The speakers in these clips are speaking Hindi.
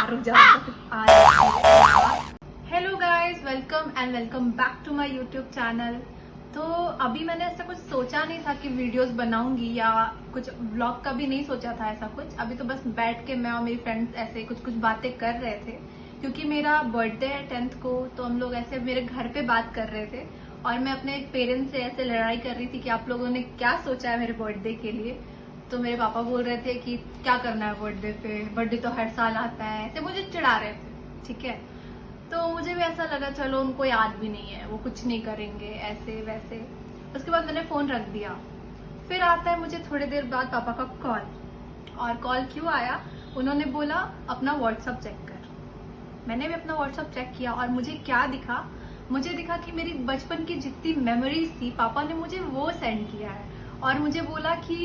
रुक जाओ। Hello guys, welcome and welcome back to my YouTube channel. तो अभी मैंने ऐसा कुछ सोचा नहीं था कि वीडियोस बनाऊंगी या कुछ व्लॉग का भी नहीं सोचा था ऐसा कुछ। अभी तो बस बैठ के मैं और मेरी फ्रेंड्स ऐसे कुछ कुछ बातें कर रहे थे, क्योंकि मेरा बर्थडे है 10th को। तो हम लोग ऐसे मेरे घर पे बात कर रहे थे और मैं अपने पेरेंट्स से ऐसे लड़ाई कर रही थी कि आप लोगों ने क्या सोचा है मेरे बर्थडे के लिए। तो मेरे पापा बोल रहे थे कि क्या करना है बर्थडे पे, बर्थडे तो हर साल आता है, ऐसे मुझे चिढ़ा रहे थे। ठीक है, तो मुझे भी ऐसा लगा चलो उनको याद भी नहीं है, वो कुछ नहीं करेंगे ऐसे वैसे। उसके बाद मैंने फोन रख दिया। फिर आता है मुझे थोड़ी देर बाद पापा का कॉल। और कॉल क्यों आया, उन्होंने बोला अपना व्हाट्सएप चेक कर। मैंने भी अपना व्हाट्सएप चेक किया और मुझे क्या दिखा, मुझे दिखा कि मेरी बचपन की जितनी मेमोरीज थी पापा ने मुझे वो सेंड किया है। और मुझे बोला कि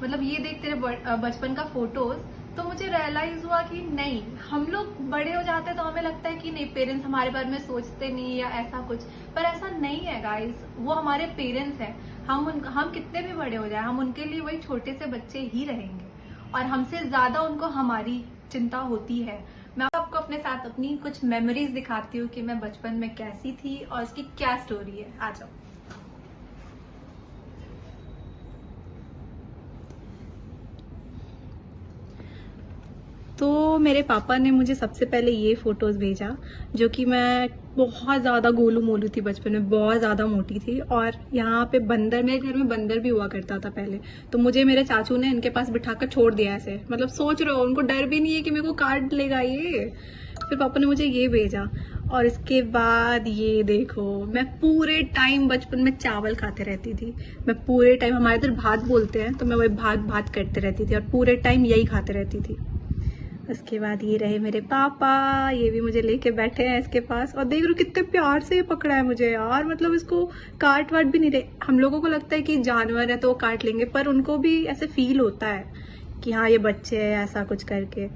मतलब ये देख तेरे बचपन का फोटोज। तो मुझे रियलाइज हुआ कि नहीं, हम लोग बड़े हो जाते हैं तो हमें लगता है कि नहीं पेरेंट्स हमारे बारे में सोचते नहीं या ऐसा कुछ, पर ऐसा नहीं है गाइस। वो हमारे पेरेंट्स हैं, हम कितने भी बड़े हो जाए हम उनके लिए वही छोटे से बच्चे ही रहेंगे और हमसे ज्यादा उनको हमारी चिंता होती है। मैं आपको अपने साथ अपनी कुछ मेमोरीज दिखाती हूँ कि मैं बचपन में कैसी थी और उसकी क्या स्टोरी है। आ जाओ। तो मेरे पापा ने मुझे सबसे पहले ये फोटोज भेजा, जो कि मैं बहुत ज्यादा गोलू मोलू थी बचपन में, बहुत ज्यादा मोटी थी। और यहाँ पे बंदर, मेरे घर में बंदर भी हुआ करता था पहले। तो मुझे मेरे चाचू ने इनके पास बिठाकर छोड़ दिया ऐसे, मतलब सोच रहे हो उनको डर भी नहीं है कि मेरे को काट लेगा ये। फिर पापा ने मुझे ये भेजा। और इसके बाद ये देखो, मैं पूरे टाइम बचपन में चावल खाते रहती थी। मैं पूरे टाइम, हमारे इधर भात बोलते हैं, तो मैं वही भात भात करते रहती थी और पूरे टाइम यही खाते रहती थी। उसके बाद ये रहे मेरे पापा, ये भी मुझे लेके बैठे हैं इसके पास। और देख रहे हो कितने प्यार से ये पकड़ा है मुझे यार, मतलब इसको काट वाट भी नहीं रहे। हम लोगों को लगता है कि जानवर है तो वो काट लेंगे, पर उनको भी ऐसे फील होता है कि हाँ ये बच्चे हैं, ऐसा कुछ करके।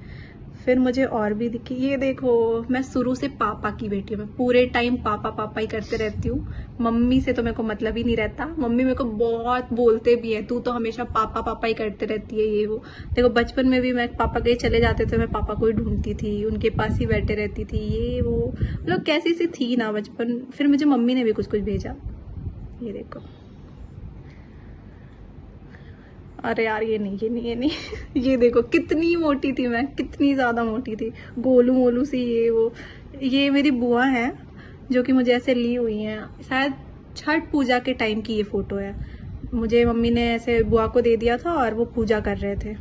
फिर मुझे और भी दिखी, ये देखो मैं शुरू से पापा की बेटी हूँ, मैं पूरे टाइम पापा पापा ही करते रहती हूँ। मम्मी से तो मेरे को मतलब ही नहीं रहता। मम्मी मेरे को बहुत बोलते भी है, तू तो हमेशा पापा पापा ही करते रहती है ये वो। देखो बचपन में भी मैं पापा कहीं चले जाते थे, मैं पापा को ही ढूंढती थी, उनके पास ही बैठे रहती थी ये वो, मतलब कैसी सी थी ना बचपन। फिर मुझे मम्मी ने भी कुछ कुछ भेजा, ये देखो। अरे यार ये नहीं ये नहीं ये नहीं ये देखो कितनी मोटी थी मैं, कितनी ज्यादा मोटी थी, गोलू मोलू सी ये वो। ये मेरी बुआ है जो कि मुझे ऐसे ली हुई है, शायद छठ पूजा के टाइम की ये फोटो है। मुझे मम्मी ने ऐसे बुआ को दे दिया था और वो पूजा कर रहे थे।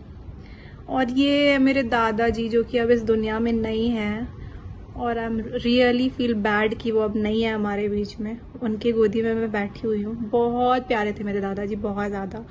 और ये मेरे दादाजी जो कि अब इस दुनिया में नहीं है, और I am really feel bad कि वो अब नहीं है हमारे बीच में। उनकी गोदी में मैं बैठी हुई हूँ। बहुत प्यारे थे मेरे दादाजी, बहुत ज्यादा।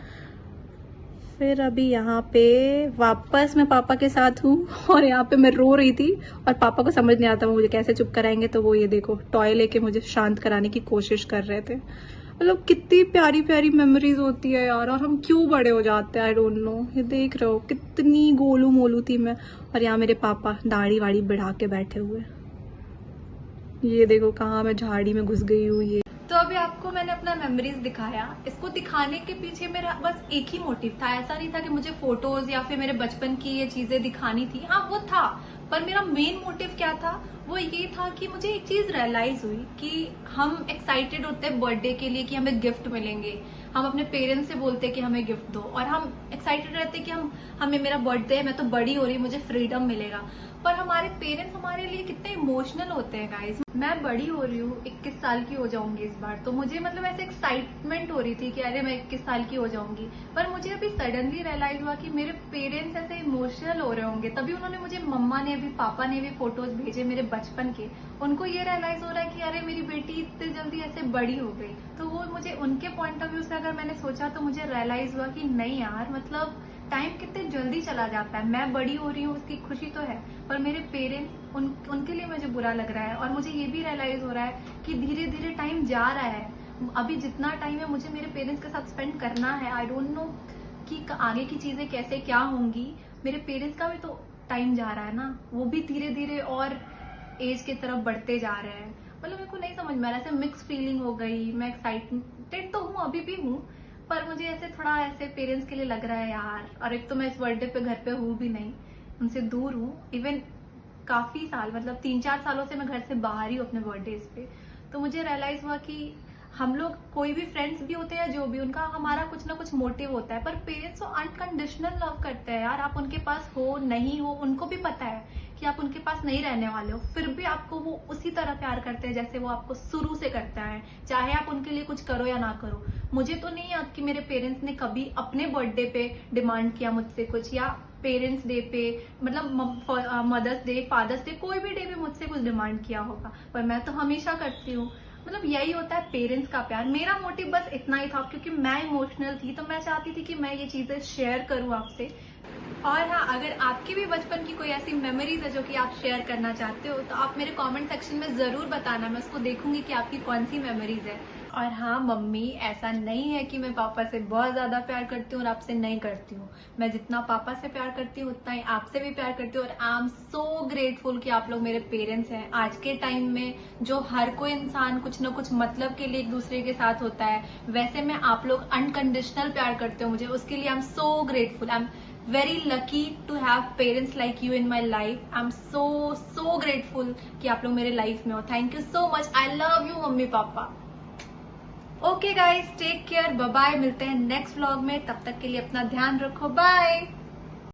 फिर अभी यहाँ पे वापस मैं पापा के साथ हूँ और यहाँ पे मैं रो रही थी और पापा को समझ नहीं आता मुझे कैसे चुप कराएंगे, तो वो ये देखो टॉय लेके मुझे शांत कराने की कोशिश कर रहे थे। मतलब कितनी प्यारी प्यारी मेमोरीज होती है यार, और हम क्यों बड़े हो जाते हैं आई डोंट नो। ये देख रहे हो कितनी गोलू मोलू थी मैं, और यहाँ मेरे पापा दाढ़ी वाड़ी बढ़ा के बैठे हुए। ये देखो कहाँ मैं झाड़ी में घुस गई हूँ ये। तो अभी आपको मैंने अपना मेमोरीज दिखाया। इसको दिखाने के पीछे मेरा बस एक ही मोटिव था, ऐसा नहीं था कि मुझे फोटोज या फिर मेरे बचपन की ये चीजें दिखानी थी। हाँ वो था, पर मेरा मेन मोटिव क्या था, वो ये था कि मुझे एक चीज रियलाइज हुई कि हम एक्साइटेड होते हैं बर्थडे के लिए कि हमें गिफ्ट मिलेंगे। हम अपने पेरेंट्स से बोलते हैं कि हमें गिफ्ट दो, और हम एक्साइटेड रहते हैं कि हमें मेरा बर्थडे है, मैं तो बड़ी हो रही, मुझे फ्रीडम मिलेगा। पर हमारे पेरेंट्स हमारे लिए कितने इमोशनल होते हैं गाइस। मैं बड़ी हो रही हूँ, 21 साल की हो जाऊंगी इस बार, तो मुझे मतलब ऐसे एक्साइटमेंट हो रही थी कि अरे मैं 21 साल की हो जाऊंगी। पर मुझे अभी सडनली रियलाइज हुआ कि मेरे पेरेंट्स ऐसे इमोशनल हो रहे होंगे, तभी उन्होंने मुझे, मम्मा ने भी पापा ने भी फोटोज भेजे मेरे बचपन के। उनको ये रियलाइज हो रहा है कि अरे मेरी बेटी इतनी जल्दी ऐसे बड़ी हो गई। तो वो मुझे उनके पॉइंट ऑफ व्यू से अगर मैंने सोचा तो मुझे रियलाइज हुआ कि नहीं यार, मतलब टाइम कितने जल्दी चला जाता है। मैं बड़ी हो रही हूँ उसकी खुशी तो है, पर मेरे पेरेंट्स उनके लिए मुझे बुरा लग रहा है। और मुझे ये भी रियलाइज हो रहा है कि धीरे धीरे टाइम जा रहा है। अभी जितना टाइम है मुझे मेरे पेरेंट्स के साथ स्पेंड करना है। आई डोंट नो कि आगे की चीजें कैसे क्या होंगी। मेरे पेरेंट्स का भी तो टाइम जा रहा है ना, वो भी धीरे धीरे और एज की तरफ बढ़ते जा रहे हैं। मतलब मेरे को नहीं समझ में आ रहा, ऐसे मिक्स फीलिंग हो गई। मैं एक्साइटेड तो हूँ, अभी भी हूँ, पर मुझे ऐसे थोड़ा ऐसे पेरेंट्स के लिए लग रहा है यार। और एक तो मैं इस बर्थडे पे घर पे हूँ भी नहीं, उनसे दूर हूँ। इवन काफी साल, मतलब 3-4 सालों से मैं घर से बाहर ही हूँ अपने बर्थडेज पे। तो मुझे रियलाइज हुआ कि हम लोग, कोई भी फ्रेंड्स भी होते हैं जो भी, उनका हमारा कुछ ना कुछ मोटिव होता है, पर पेरेंट्स तो अनकंडीशनल लव करते हैं यार। आप उनके पास हो नहीं हो, उनको भी पता है कि आप उनके पास नहीं रहने वाले हो, फिर भी आपको वो उसी तरह प्यार करते हैं जैसे वो आपको शुरू से करता है, चाहे आप उनके लिए कुछ करो या ना करो। मुझे तो नहीं याद कि मेरे पेरेंट्स ने कभी अपने बर्थडे पे डिमांड किया मुझसे कुछ, या पेरेंट्स डे पे, मतलब मदर्स डे, फादर्स डे, कोई भी डे पे मुझसे कुछ डिमांड किया होगा। पर मैं तो हमेशा करती हूँ। मतलब यही होता है पेरेंट्स का प्यार। मेरा मोटिव बस इतना ही था, क्योंकि मैं इमोशनल थी, तो मैं चाहती थी कि मैं ये चीजें शेयर करूं आपसे। और हाँ, अगर आपकी भी बचपन की कोई ऐसी मेमोरीज है जो कि आप शेयर करना चाहते हो, तो आप मेरे कमेंट सेक्शन में जरूर बताना, मैं उसको देखूंगी कि आपकी कौन सी मेमोरीज है। और हाँ मम्मी, ऐसा नहीं है कि मैं पापा से बहुत ज्यादा प्यार करती हूँ और आपसे नहीं करती हूँ। मैं जितना पापा से प्यार करती हूँ उतना ही आपसे भी प्यार करती हूँ। और आई एम सो ग्रेटफुल कि आप लोग मेरे पेरेंट्स हैं। आज के टाइम में जो हर कोई इंसान कुछ ना कुछ मतलब के लिए एक दूसरे के साथ होता है, वैसे में आप लोग अनकंडीशनल प्यार करते हो मुझे, उसके लिए I am so grateful. I am very lucky to have parents like you in my life. I'm so grateful कि आप लोग मेरे लाइफ में हो। Thank you so much. I love you mummy papa. Okay guys, take care, bye bye. मिलते हैं नेक्स्ट व्लॉग में, तब तक के लिए अपना ध्यान रखो। बाय।